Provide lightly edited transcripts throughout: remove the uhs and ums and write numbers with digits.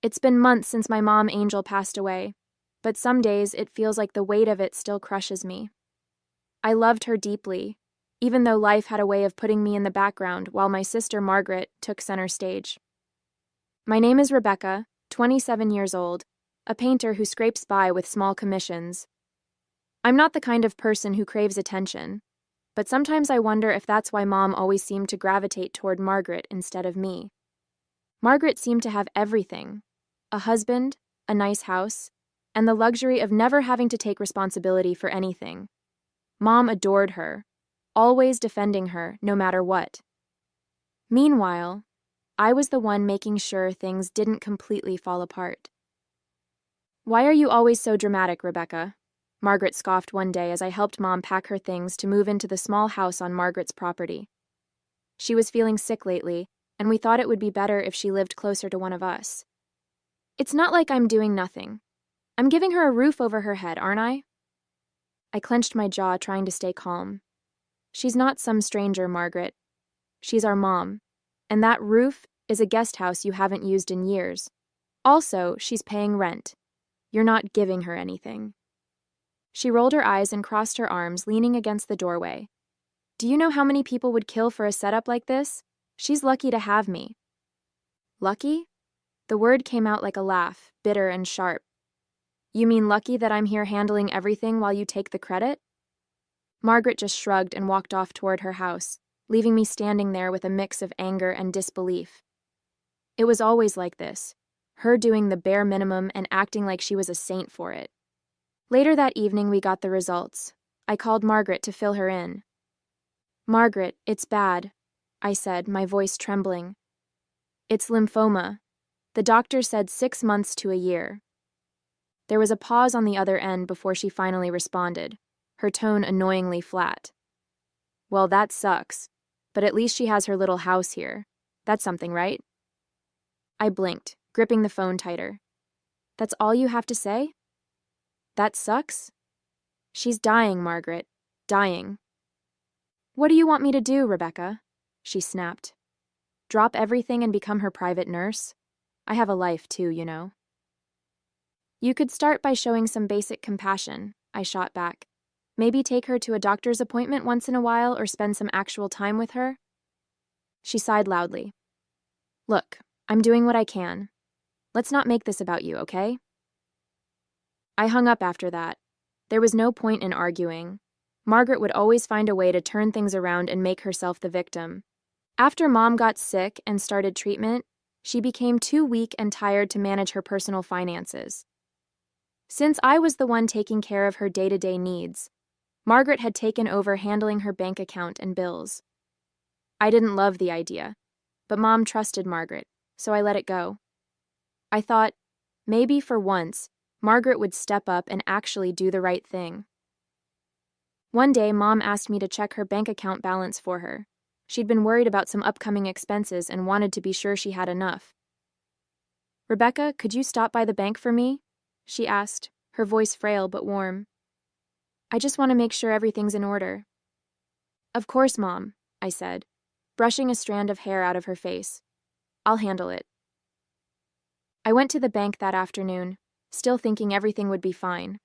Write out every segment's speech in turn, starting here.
It's been months since my mom Angel passed away, but some days it feels like the weight of it still crushes me. I loved her deeply, even though life had a way of putting me in the background while my sister Margaret took center stage. My name is Rebecca, 27 years old, a painter who scrapes by with small commissions. I'm not the kind of person who craves attention, but sometimes I wonder if that's why Mom always seemed to gravitate toward Margaret instead of me. Margaret seemed to have everything: a husband, a nice house, and the luxury of never having to take responsibility for anything. Mom adored her, always defending her no matter what. Meanwhile, I was the one making sure things didn't completely fall apart. "Why are you always so dramatic, Rebecca?" Margaret scoffed one day as I helped Mom pack her things to move into the small house on Margaret's property. She was feeling sick lately, and we thought it would be better if she lived closer to one of us. "It's not like I'm doing nothing. I'm giving her a roof over her head, aren't I?" I clenched my jaw, trying to stay calm. "She's not some stranger, Margaret. She's our mom, and that roof is a guest house you haven't used in years. Also, she's paying rent. You're not giving her anything." She rolled her eyes and crossed her arms, leaning against the doorway. "Do you know how many people would kill for a setup like this? She's lucky to have me." "Lucky?" The word came out like a laugh, bitter and sharp. "You mean lucky that I'm here handling everything while you take the credit?" Margaret just shrugged and walked off toward her house, leaving me standing there with a mix of anger and disbelief. It was always like this, her doing the bare minimum and acting like she was a saint for it. Later that evening, we got the results. I called Margaret to fill her in. "Margaret, it's bad," I said, my voice trembling. "It's lymphoma. The doctor said 6 months to a year." There was a pause on the other end before she finally responded, her tone annoyingly flat. "Well, that sucks, but at least she has her little house here. That's something, right?" I blinked, gripping the phone tighter. "That's all you have to say? That sucks?" "She's dying, Margaret. Dying." "What do you want me to do, Rebecca?" she snapped. "Drop everything and become her private nurse? I have a life too, you know." "You could start by showing some basic compassion," I shot back. "Maybe take her to a doctor's appointment once in a while or spend some actual time with her." She sighed loudly. "Look, I'm doing what I can. Let's not make this about you, okay?" I hung up after that. There was no point in arguing. Margaret would always find a way to turn things around and make herself the victim. After Mom got sick and started treatment, she became too weak and tired to manage her personal finances. Since I was the one taking care of her day-to-day needs, Margaret had taken over handling her bank account and bills. I didn't love the idea, but Mom trusted Margaret, so I let it go. I thought, maybe for once, Margaret would step up and actually do the right thing. One day, Mom asked me to check her bank account balance for her. She'd been worried about some upcoming expenses and wanted to be sure she had enough. "Rebecca, could you stop by the bank for me?" she asked, her voice frail but warm. "I just want to make sure everything's in order." "Of course, Mom," I said, brushing a strand of hair out of her face. "I'll handle it." I went to the bank that afternoon, still thinking everything would be fine.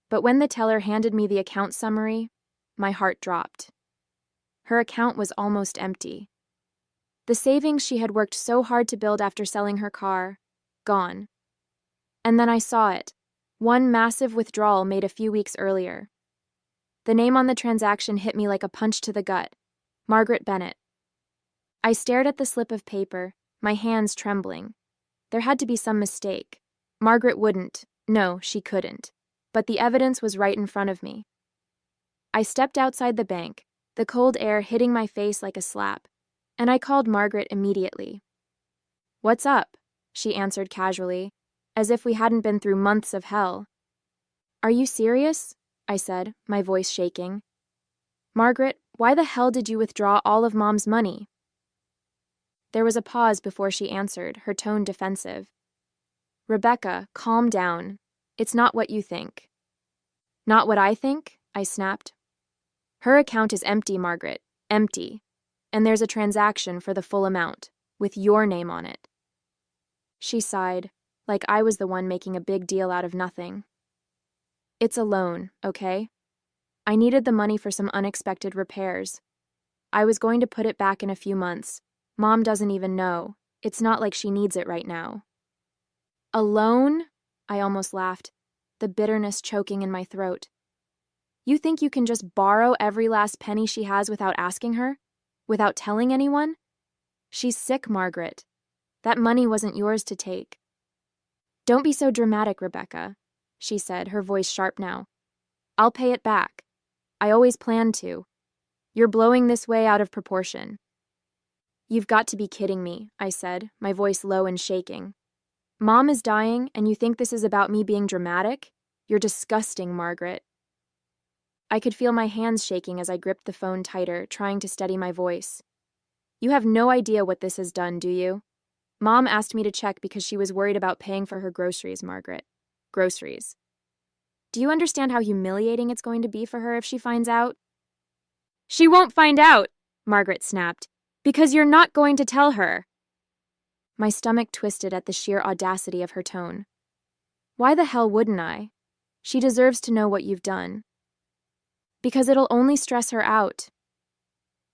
But when the teller handed me the account summary, my heart dropped. Her account was almost empty. The savings she had worked so hard to build after selling her car, gone. And then I saw it, one massive withdrawal made a few weeks earlier. The name on the transaction hit me like a punch to the gut: Margaret Bennett. I stared at the slip of paper, my hands trembling. There had to be some mistake. Margaret wouldn't. No, she couldn't. But the evidence was right in front of me. I stepped outside the bank, the cold air hitting my face like a slap, and I called Margaret immediately. "What's up?" she answered casually, as if we hadn't been through months of hell. "Are you serious?" I said, my voice shaking. "Margaret, why the hell did you withdraw all of Mom's money?" There was a pause before she answered, her tone defensive. "Rebecca, calm down. It's not what you think." "Not what I think?" I snapped. "Her account is empty, Margaret. Empty. And there's a transaction for the full amount, with your name on it." She sighed, like I was the one making a big deal out of nothing. It's a loan, okay? I needed the money for some unexpected repairs. I was going to put it back in a few months. Mom doesn't even know. It's not like she needs it right now. A loan? I almost laughed, the bitterness choking in my throat. You think you can just borrow every last penny she has without asking her? Without telling anyone? She's sick, Margaret. That money wasn't yours to take. Don't be so dramatic, Rebecca, she said, her voice sharp now. I'll pay it back. I always planned to. You're blowing this way out of proportion. You've got to be kidding me, I said, my voice low and shaking. Mom is dying, and you think this is about me being dramatic? You're disgusting, Margaret. I could feel my hands shaking as I gripped the phone tighter, trying to steady my voice. You have no idea what this has done, do you? Mom asked me to check because she was worried about paying for her groceries, Margaret. Groceries. Do you understand how humiliating it's going to be for her if she finds out? She won't find out, Margaret snapped, because you're not going to tell her. My stomach twisted at the sheer audacity of her tone. Why the hell wouldn't I? She deserves to know what you've done. Because it'll only stress her out.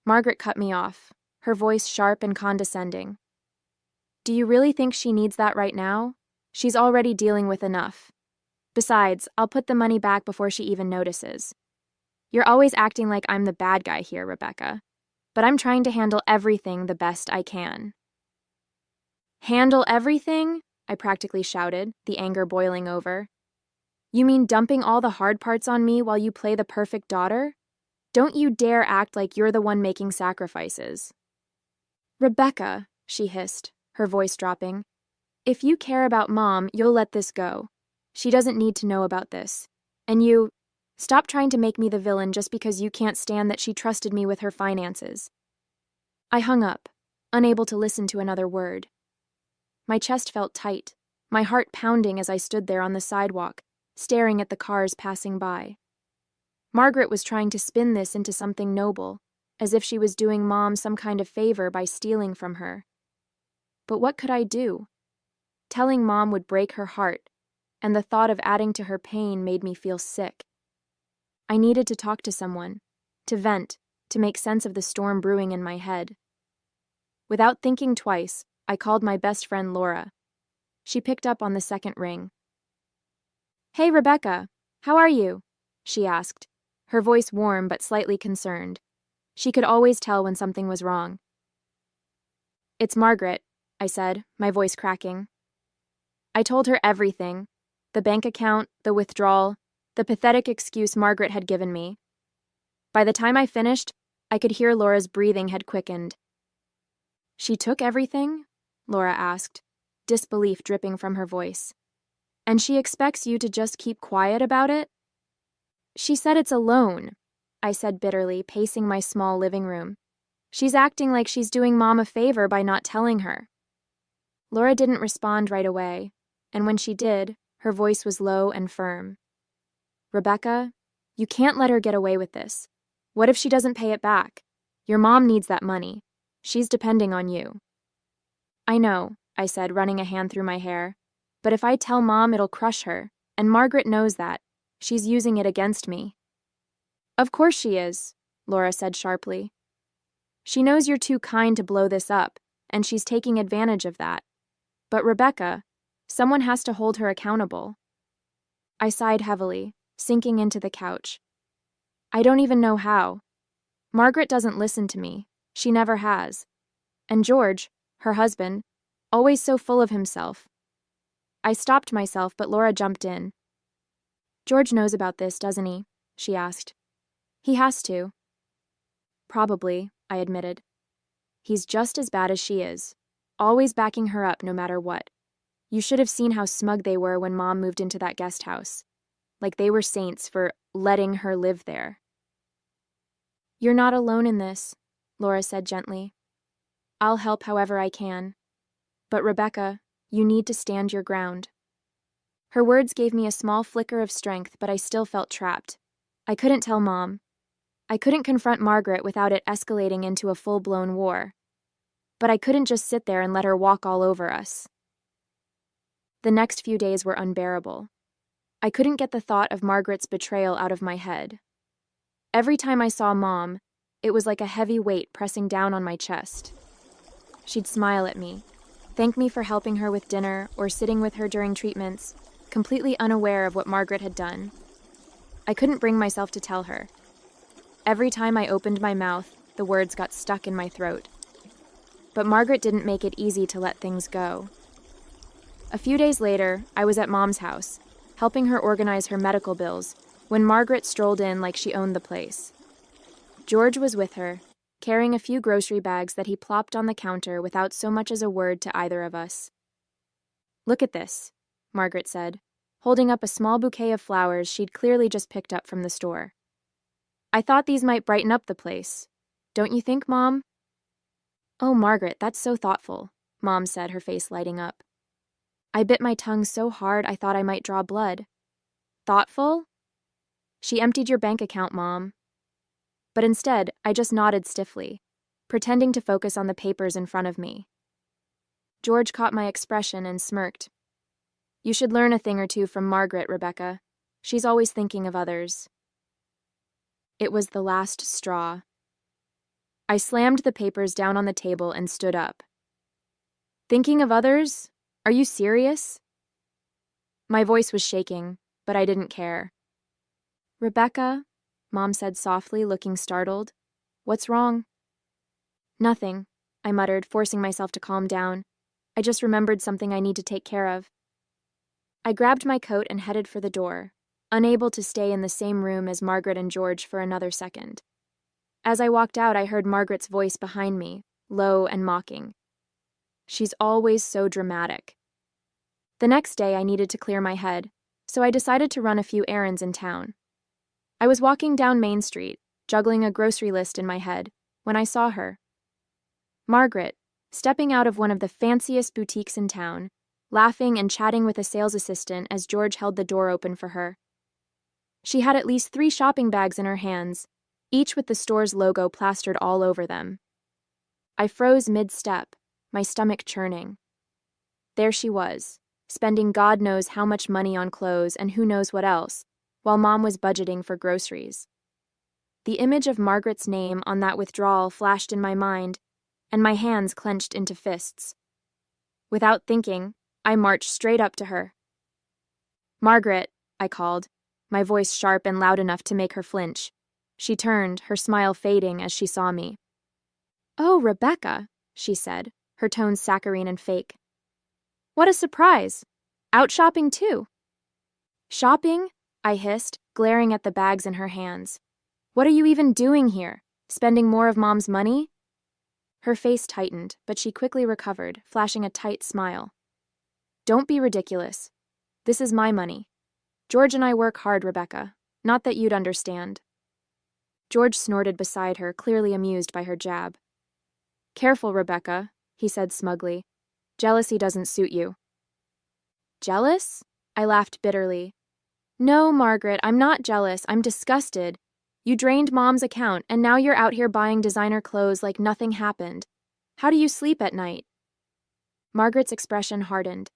Margaret cut me off, her voice sharp and condescending. Do you really think she needs that right now? She's already dealing with enough. Besides, I'll put the money back before she even notices. You're always acting like I'm the bad guy here, Rebecca. But I'm trying to handle everything the best I can. Handle everything? I practically shouted, the anger boiling over. You mean dumping all the hard parts on me while you play the perfect daughter? Don't you dare act like you're the one making sacrifices. Rebecca, she hissed, her voice dropping. If you care about Mom, you'll let this go. She doesn't need to know about this. And you, stop trying to make me the villain just because you can't stand that she trusted me with her finances. I hung up, unable to listen to another word. My chest felt tight, my heart pounding as I stood there on the sidewalk, staring at the cars passing by. Margaret was trying to spin this into something noble, as if she was doing Mom some kind of favor by stealing from her. But what could I do? Telling Mom would break her heart, and the thought of adding to her pain made me feel sick. I needed to talk to someone, to vent, to make sense of the storm brewing in my head. Without thinking twice, I called my best friend Laura. She picked up on the second ring. Hey, Rebecca, how are you? She asked, her voice warm but slightly concerned. She could always tell when something was wrong. It's Margaret, I said, my voice cracking. I told her everything, the bank account, the withdrawal, the pathetic excuse Margaret had given me. By the time I finished, I could hear Laura's breathing had quickened. She took everything? Laura asked, disbelief dripping from her voice. And she expects you to just keep quiet about it? She said it's a loan, I said bitterly, pacing my small living room. She's acting like she's doing Mom a favor by not telling her. Laura didn't respond right away, and when she did, her voice was low and firm. Rebecca, you can't let her get away with this. What if she doesn't pay it back? Your mom needs that money. She's depending on you. I know, I said, running a hand through my hair. But if I tell Mom, it'll crush her, and Margaret knows that. She's using it against me. Of course she is, Laura said sharply. She knows you're too kind to blow this up, and she's taking advantage of that. But Rebecca, someone has to hold her accountable. I sighed heavily, sinking into the couch. I don't even know how. Margaret doesn't listen to me. She never has. And George, her husband, always so full of himself. I stopped myself, but Laura jumped in. George knows about this, doesn't he? She asked. He has to. Probably, I admitted. He's just as bad as she is, always backing her up no matter what. You should have seen how smug they were when Mom moved into that guest house. Like they were saints for letting her live there. You're not alone in this, Laura said gently. I'll help however I can. But Rebecca, you need to stand your ground. Her words gave me a small flicker of strength, but I still felt trapped. I couldn't tell Mom. I couldn't confront Margaret without it escalating into a full-blown war. But I couldn't just sit there and let her walk all over us. The next few days were unbearable. I couldn't get the thought of Margaret's betrayal out of my head. Every time I saw Mom, it was like a heavy weight pressing down on my chest. She'd smile at me, thank me for helping her with dinner or sitting with her during treatments, completely unaware of what Margaret had done. I couldn't bring myself to tell her. Every time I opened my mouth, the words got stuck in my throat. But Margaret didn't make it easy to let things go. A few days later, I was at Mom's house, helping her organize her medical bills, when Margaret strolled in like she owned the place. George was with her, carrying a few grocery bags that he plopped on the counter without so much as a word to either of us. "Look at this," Margaret said, holding up a small bouquet of flowers she'd clearly just picked up from the store. "I thought these might brighten up the place. Don't you think, Mom?" "Oh, Margaret, that's so thoughtful," Mom said, her face lighting up. I bit my tongue so hard I thought I might draw blood. "Thoughtful?" "She emptied your bank account, Mom." But instead, I just nodded stiffly, pretending to focus on the papers in front of me. George caught my expression and smirked. "You should learn a thing or two from Margaret, Rebecca. She's always thinking of others." It was the last straw. I slammed the papers down on the table and stood up. "Thinking of others? Are you serious?" My voice was shaking, but I didn't care. "Rebecca," Mom said softly, looking startled. "What's wrong?" "Nothing," I muttered, forcing myself to calm down. "I just remembered something I need to take care of." I grabbed my coat and headed for the door, unable to stay in the same room as Margaret and George for another second. As I walked out, I heard Margaret's voice behind me, low and mocking. She's always so dramatic. The next day, I needed to clear my head, so I decided to run a few errands in town. I was walking down Main Street, juggling a grocery list in my head, when I saw her. Margaret, stepping out of one of the fanciest boutiques in town, laughing and chatting with a sales assistant as George held the door open for her. She had at least 3 shopping bags in her hands, each with the store's logo plastered all over them. I froze mid-step, my stomach churning. There she was, spending God knows how much money on clothes and who knows what else, while Mom was budgeting for groceries. The image of Margaret's name on that withdrawal flashed in my mind, and my hands clenched into fists. Without thinking, I marched straight up to her. "Margaret," I called, my voice sharp and loud enough to make her flinch. She turned, her smile fading as she saw me. "Oh, Rebecca," she said, her tone saccharine and fake. "What a surprise! Out shopping too." "Shopping?" I hissed, glaring at the bags in her hands. "What are you even doing here? Spending more of Mom's money?" Her face tightened, but she quickly recovered, flashing a tight smile. "Don't be ridiculous. This is my money. George and I work hard, Rebecca. Not that you'd understand." George snorted beside her, clearly amused by her jab. "Careful, Rebecca," he said smugly. "Jealousy doesn't suit you." "Jealous?" I laughed bitterly. "No, Margaret, I'm not jealous. I'm disgusted. You drained Mom's account, and now you're out here buying designer clothes like nothing happened. How do you sleep at night?" Margaret's expression hardened.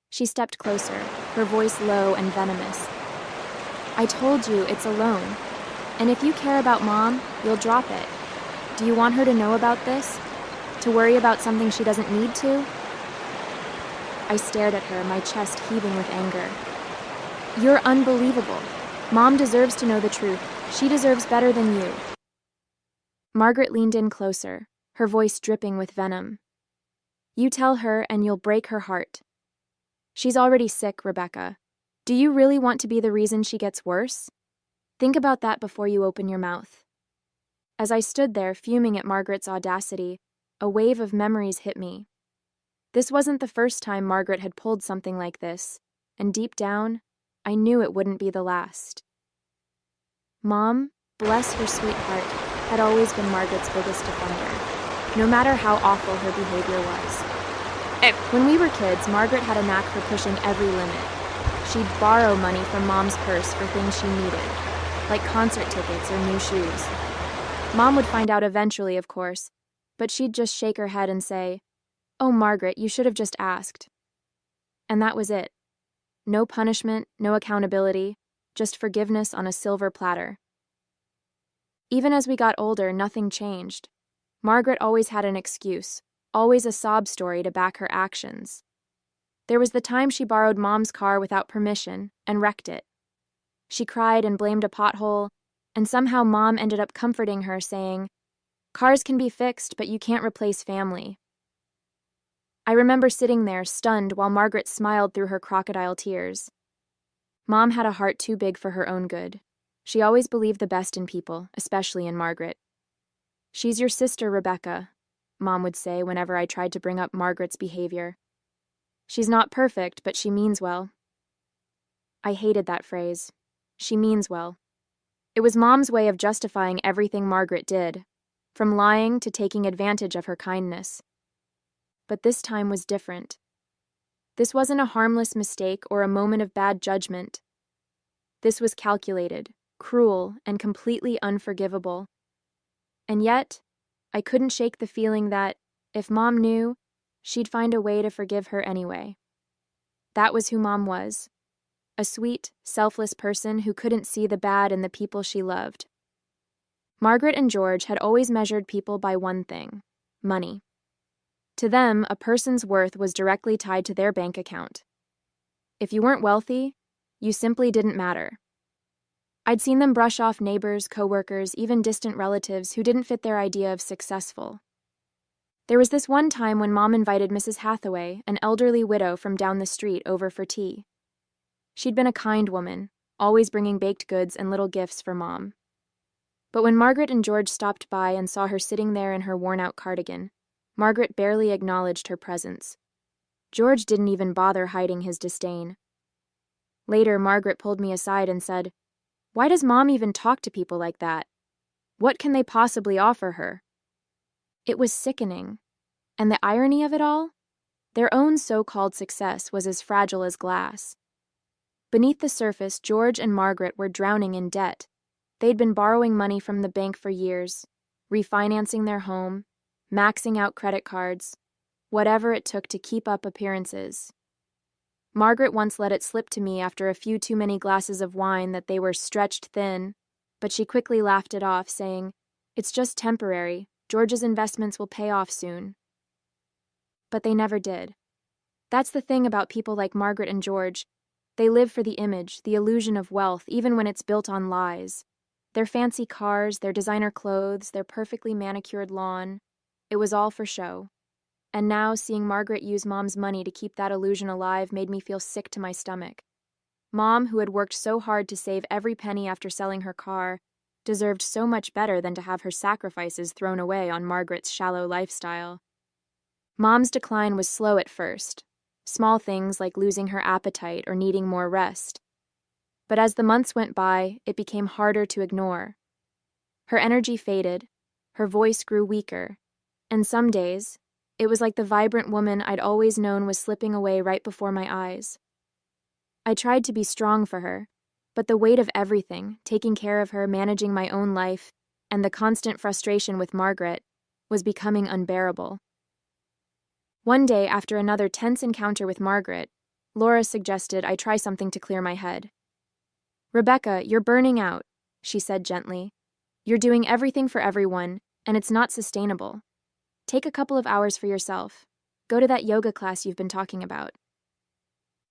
She stepped closer, her voice low and venomous. "I told you, it's a loan. And if you care about Mom, you'll drop it. Do you want her to know about this? To worry about something she doesn't need to?" I stared at her, my chest heaving with anger. "You're unbelievable. Mom deserves to know the truth. She deserves better than you." Margaret leaned in closer, her voice dripping with venom. "You tell her and you'll break her heart. She's already sick, Rebecca. Do you really want to be the reason she gets worse? Think about that before you open your mouth." As I stood there, fuming at Margaret's audacity, a wave of memories hit me. This wasn't the first time Margaret had pulled something like this, and deep down, I knew it wouldn't be the last. Mom, bless her sweet heart, had always been Margaret's biggest defender, no matter how awful her behavior was. When we were kids, Margaret had a knack for pushing every limit. She'd borrow money from Mom's purse for things she needed, like concert tickets or new shoes. Mom would find out eventually, of course, but she'd just shake her head and say, "Oh, Margaret, you should have just asked." And that was it. No punishment, no accountability, just forgiveness on a silver platter. Even as we got older, nothing changed. Margaret always had an excuse, always a sob story to back her actions. There was the time she borrowed Mom's car without permission and wrecked it. She cried and blamed a pothole, and somehow Mom ended up comforting her, saying, "Cars can be fixed, but you can't replace family." I remember sitting there, stunned, while Margaret smiled through her crocodile tears. Mom had a heart too big for her own good. She always believed the best in people, especially in Margaret. "She's your sister, Rebecca," Mom would say whenever I tried to bring up Margaret's behavior. "She's not perfect, but she means well." I hated that phrase. She means well. It was Mom's way of justifying everything Margaret did, from lying to taking advantage of her kindness. But this time was different. This wasn't a harmless mistake or a moment of bad judgment. This was calculated, cruel, and completely unforgivable. And yet, I couldn't shake the feeling that, if Mom knew, she'd find a way to forgive her anyway. That was who Mom was. A sweet, selfless person who couldn't see the bad in the people she loved. Margaret and George had always measured people by one thing: money. To them, a person's worth was directly tied to their bank account. If you weren't wealthy, you simply didn't matter. I'd seen them brush off neighbors, coworkers, even distant relatives who didn't fit their idea of successful. There was this one time when Mom invited Mrs. Hathaway, an elderly widow from down the street, over for tea. She'd been a kind woman, always bringing baked goods and little gifts for Mom. But when Margaret and George stopped by and saw her sitting there in her worn-out cardigan, Margaret barely acknowledged her presence. George didn't even bother hiding his disdain. Later, Margaret pulled me aside and said, "Why does Mom even talk to people like that? What can they possibly offer her?" It was sickening. And the irony of it all? Their own so-called success was as fragile as glass. Beneath the surface, George and Margaret were drowning in debt. They'd been borrowing money from the bank for years, refinancing their home, maxing out credit cards, whatever it took to keep up appearances. Margaret once let it slip to me after a few too many glasses of wine that they were stretched thin, but she quickly laughed it off, saying, "It's just temporary. George's investments will pay off soon." But they never did. That's the thing about people like Margaret and George. They live for the image, the illusion of wealth, even when it's built on lies. Their fancy cars, their designer clothes, their perfectly manicured lawn. It was all for show. And now, seeing Margaret use Mom's money to keep that illusion alive made me feel sick to my stomach. Mom, who had worked so hard to save every penny after selling her car, deserved so much better than to have her sacrifices thrown away on Margaret's shallow lifestyle. Mom's decline was slow at first. Small things like losing her appetite or needing more rest. But as the months went by, it became harder to ignore. Her energy faded, her voice grew weaker, and some days, it was like the vibrant woman I'd always known was slipping away right before my eyes. I tried to be strong for her, but the weight of everything, taking care of her, managing my own life, and the constant frustration with Margaret, was becoming unbearable. One day, after another tense encounter with Margaret, Laura suggested I try something to clear my head. "Rebecca, you're burning out," she said gently. "You're doing everything for everyone, and it's not sustainable. Take a couple of hours for yourself. Go to that yoga class you've been talking about."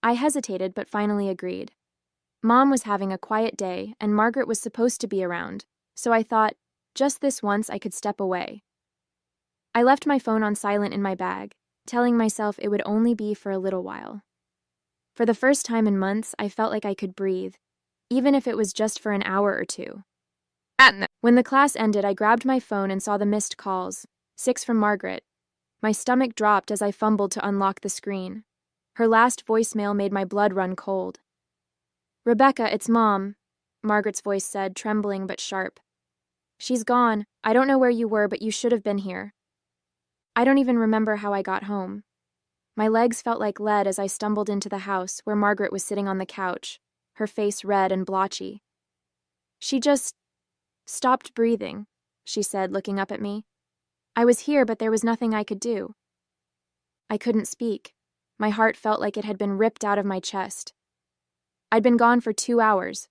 I hesitated, but finally agreed. Mom was having a quiet day, and Margaret was supposed to be around, so I thought, just this once I could step away. I left my phone on silent in my bag, telling myself it would only be for a little while. For the first time in months, I felt like I could breathe, even if it was just for an hour or two. When the class ended, I grabbed my phone and saw the missed calls, 6 from Margaret. My stomach dropped as I fumbled to unlock the screen. Her last voicemail made my blood run cold. "Rebecca, it's Mom," Margaret's voice said, trembling but sharp. "She's gone. I don't know where you were, but you should have been here." I don't even remember how I got home. My legs felt like lead as I stumbled into the house where Margaret was sitting on the couch, her face red and blotchy. "She just stopped breathing," she said, looking up at me. "I was here, but there was nothing I could do." I couldn't speak. My heart felt like it had been ripped out of my chest. I'd been gone for 2 hours,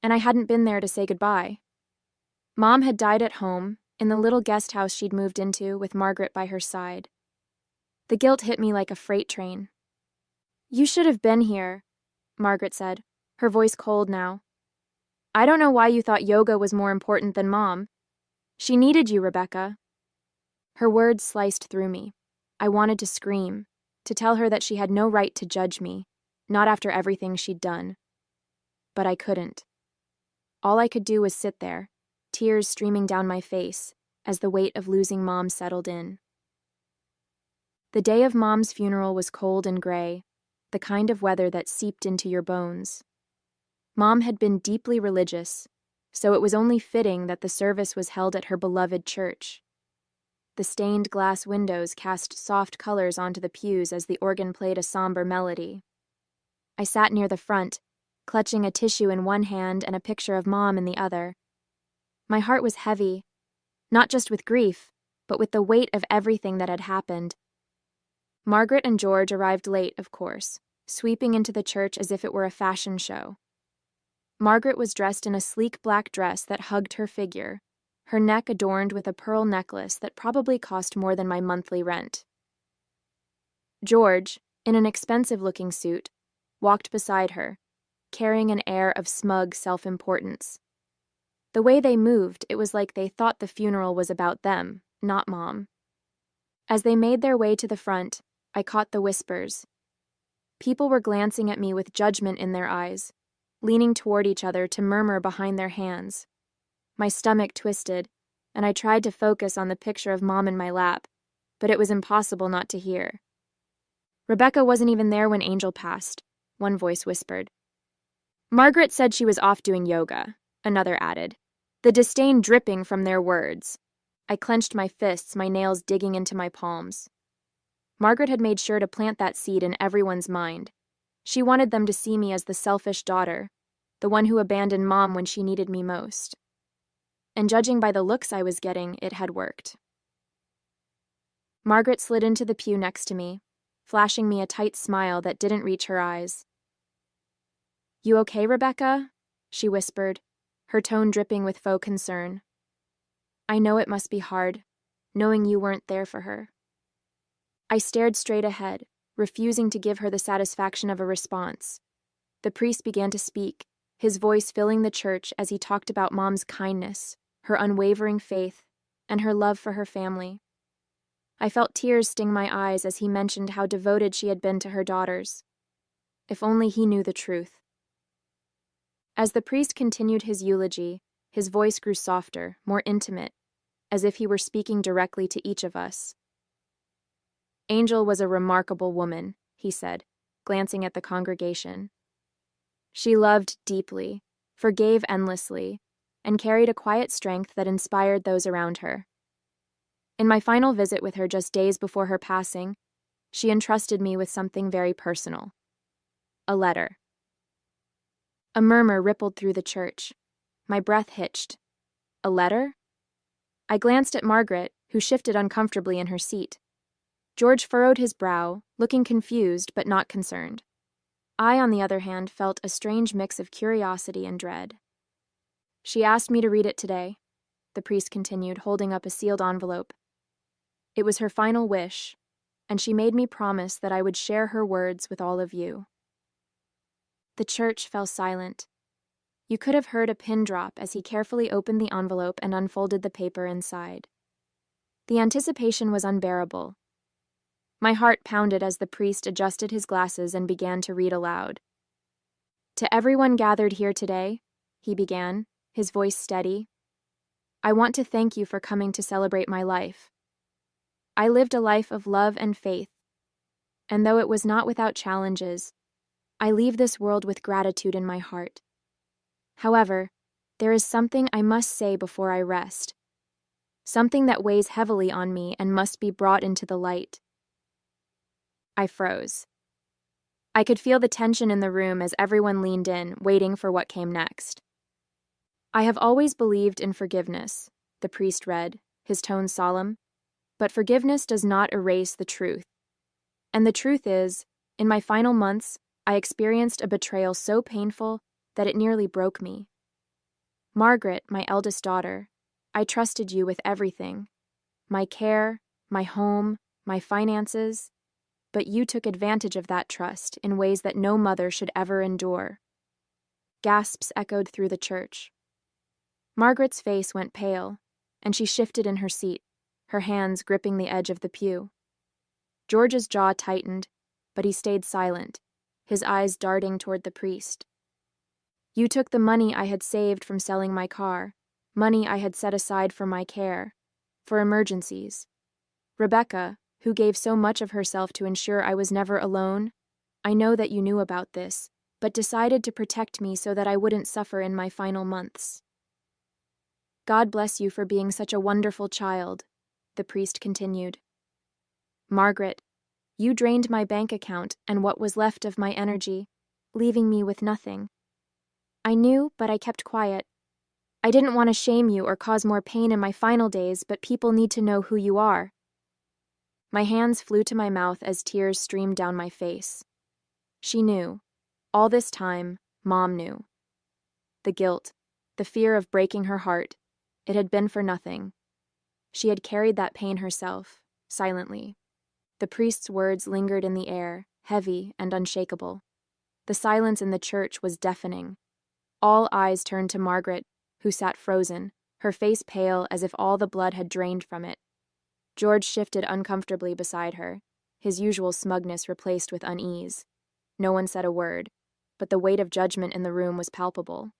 and I hadn't been there to say goodbye. Mom had died at home, in the little guest house she'd moved into with Margaret by her side. The guilt hit me like a freight train. "You should have been here," Margaret said, her voice cold now. "I don't know why you thought yoga was more important than Mom. She needed you, Rebecca." Her words sliced through me. I wanted to scream, to tell her that she had no right to judge me, not after everything she'd done. But I couldn't. All I could do was sit there, tears streaming down my face, as the weight of losing Mom settled in. The day of Mom's funeral was cold and gray, the kind of weather that seeped into your bones. Mom had been deeply religious, so it was only fitting that the service was held at her beloved church. The stained glass windows cast soft colors onto the pews as the organ played a somber melody. I sat near the front, clutching a tissue in one hand and a picture of Mom in the other. My heart was heavy, not just with grief, but with the weight of everything that had happened. Margaret and George arrived late, of course, sweeping into the church as if it were a fashion show. Margaret was dressed in a sleek black dress that hugged her figure, her neck adorned with a pearl necklace that probably cost more than my monthly rent. George, in an expensive-looking suit, walked beside her, carrying an air of smug self-importance. The way they moved, it was like they thought the funeral was about them, not Mom. As they made their way to the front, I caught the whispers. People were glancing at me with judgment in their eyes, leaning toward each other to murmur behind their hands. My stomach twisted, and I tried to focus on the picture of Mom in my lap, but it was impossible not to hear. "Rebecca wasn't even there when Angel passed," one voice whispered. "Margaret said she was off doing yoga," another added, the disdain dripping from their words. I clenched my fists, my nails digging into my palms. Margaret had made sure to plant that seed in everyone's mind. She wanted them to see me as the selfish daughter, the one who abandoned Mom when she needed me most. And judging by the looks I was getting, it had worked. Margaret slid into the pew next to me, flashing me a tight smile that didn't reach her eyes. "You okay, Rebecca?" she whispered, her tone dripping with faux concern. "I know it must be hard, knowing you weren't there for her." I stared straight ahead, refusing to give her the satisfaction of a response. The priest began to speak, his voice filling the church as he talked about Mom's kindness, her unwavering faith, and her love for her family. I felt tears sting my eyes as he mentioned how devoted she had been to her daughters. If only he knew the truth. As the priest continued his eulogy, his voice grew softer, more intimate, as if he were speaking directly to each of us. "Angel was a remarkable woman," he said, glancing at the congregation. "She loved deeply, forgave endlessly, and carried a quiet strength that inspired those around her. In my final visit with her just days before her passing, she entrusted me with something very personal. A letter." A murmur rippled through the church. My breath hitched. A letter? I glanced at Margaret, who shifted uncomfortably in her seat. George furrowed his brow, looking confused but not concerned. I, on the other hand, felt a strange mix of curiosity and dread. "She asked me to read it today," the priest continued, holding up a sealed envelope. "It was her final wish, and she made me promise that I would share her words with all of you." The church fell silent. You could have heard a pin drop as he carefully opened the envelope and unfolded the paper inside. The anticipation was unbearable. My heart pounded as the priest adjusted his glasses and began to read aloud. "To everyone gathered here today," he began, his voice steady, "I want to thank you for coming to celebrate my life. I lived a life of love and faith, and though it was not without challenges, I leave this world with gratitude in my heart. However, there is something I must say before I rest, something that weighs heavily on me and must be brought into the light." I froze. I could feel the tension in the room as everyone leaned in, waiting for what came next. "I have always believed in forgiveness," the priest read, his tone solemn, "but forgiveness does not erase the truth. And the truth is, in my final months, I experienced a betrayal so painful that it nearly broke me. Margaret, my eldest daughter, I trusted you with everything. My care, my home, my finances. But you took advantage of that trust in ways that no mother should ever endure. Gasps echoed through the church. Margaret's face went pale, and she shifted in her seat, her hands gripping the edge of the pew. George's jaw tightened, but he stayed silent, his eyes darting toward the priest. You took the money I had saved from selling my car, money I had set aside for my care, for emergencies. Rebecca, who gave so much of herself to ensure I was never alone, I know that you knew about this, but decided to protect me so that I wouldn't suffer in my final months. God bless you for being such a wonderful child, the priest continued. Margaret, you drained my bank account and what was left of my energy, leaving me with nothing. I knew, but I kept quiet. I didn't want to shame you or cause more pain in my final days, but people need to know who you are. My hands flew to my mouth as tears streamed down my face. She knew. All this time, Mom knew. The guilt, the fear of breaking her heart, it had been for nothing. She had carried that pain herself, silently. The priest's words lingered in the air, heavy and unshakable. The silence in the church was deafening. All eyes turned to Margaret, who sat frozen, her face pale as if all the blood had drained from it. George shifted uncomfortably beside her, his usual smugness replaced with unease. No one said a word, but the weight of judgment in the room was palpable.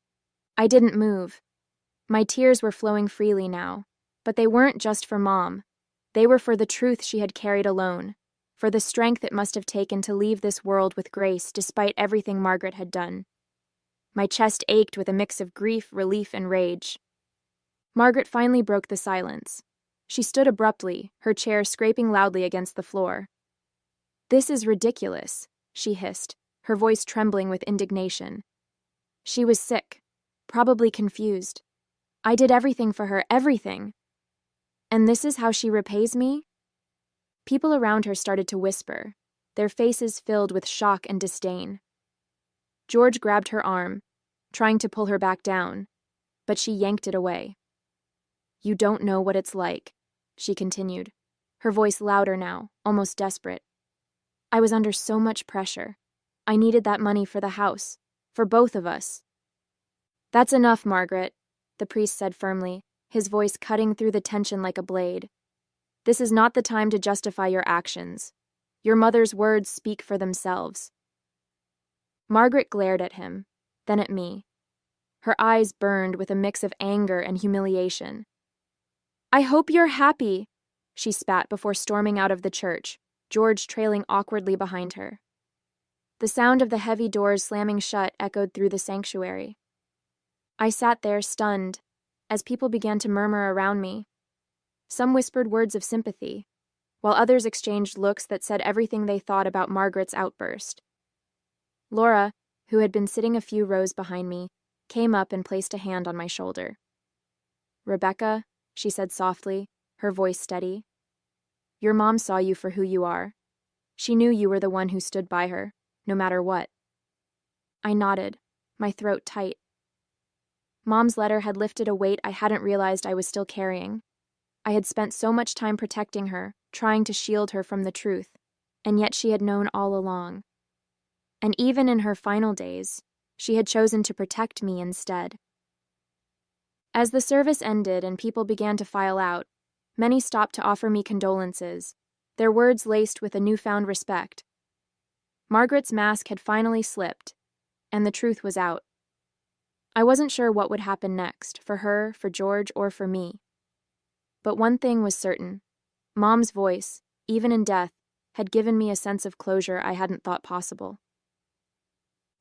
I didn't move. My tears were flowing freely now, but they weren't just for Mom. They were for the truth she had carried alone, for the strength it must have taken to leave this world with grace despite everything Margaret had done. My chest ached with a mix of grief, relief, and rage. Margaret finally broke the silence. She stood abruptly, her chair scraping loudly against the floor. "This is ridiculous," she hissed, her voice trembling with indignation. She was sick, probably confused. I did everything for her, everything. And this is how she repays me? People around her started to whisper, their faces filled with shock and disdain. George grabbed her arm, trying to pull her back down, but she yanked it away. "You don't know what it's like," she continued, her voice louder now, almost desperate. "I was under so much pressure. I needed that money for the house, for both of us." "That's enough, Margaret," the priest said firmly, his voice cutting through the tension like a blade. "This is not the time to justify your actions. Your mother's words speak for themselves." Margaret glared at him, then at me. Her eyes burned with a mix of anger and humiliation. "I hope you're happy," she spat before storming out of the church, George trailing awkwardly behind her. The sound of the heavy doors slamming shut echoed through the sanctuary. I sat there stunned, as people began to murmur around me. Some whispered words of sympathy, while others exchanged looks that said everything they thought about Margaret's outburst. Laura, who had been sitting a few rows behind me, came up and placed a hand on my shoulder. "Rebecca," she said softly, her voice steady. "Your mom saw you for who you are. She knew you were the one who stood by her, no matter what." I nodded, my throat tight. Mom's letter had lifted a weight I hadn't realized I was still carrying. I had spent so much time protecting her, trying to shield her from the truth, and yet she had known all along. And even in her final days, she had chosen to protect me instead. As the service ended and people began to file out, many stopped to offer me condolences, their words laced with a newfound respect. Margaret's mask had finally slipped, and the truth was out. I wasn't sure what would happen next, for her, for George, or for me. But one thing was certain. Mom's voice, even in death, had given me a sense of closure I hadn't thought possible.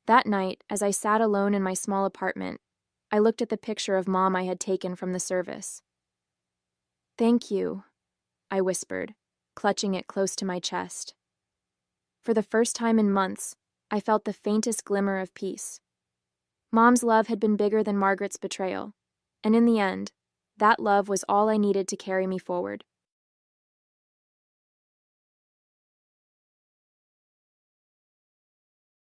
That night, as I sat alone in my small apartment, I looked at the picture of Mom I had taken from the service. "Thank you," I whispered, clutching it close to my chest. For the first time in months, I felt the faintest glimmer of peace. Mom's love had been bigger than Margaret's betrayal, and in the end, that love was all I needed to carry me forward.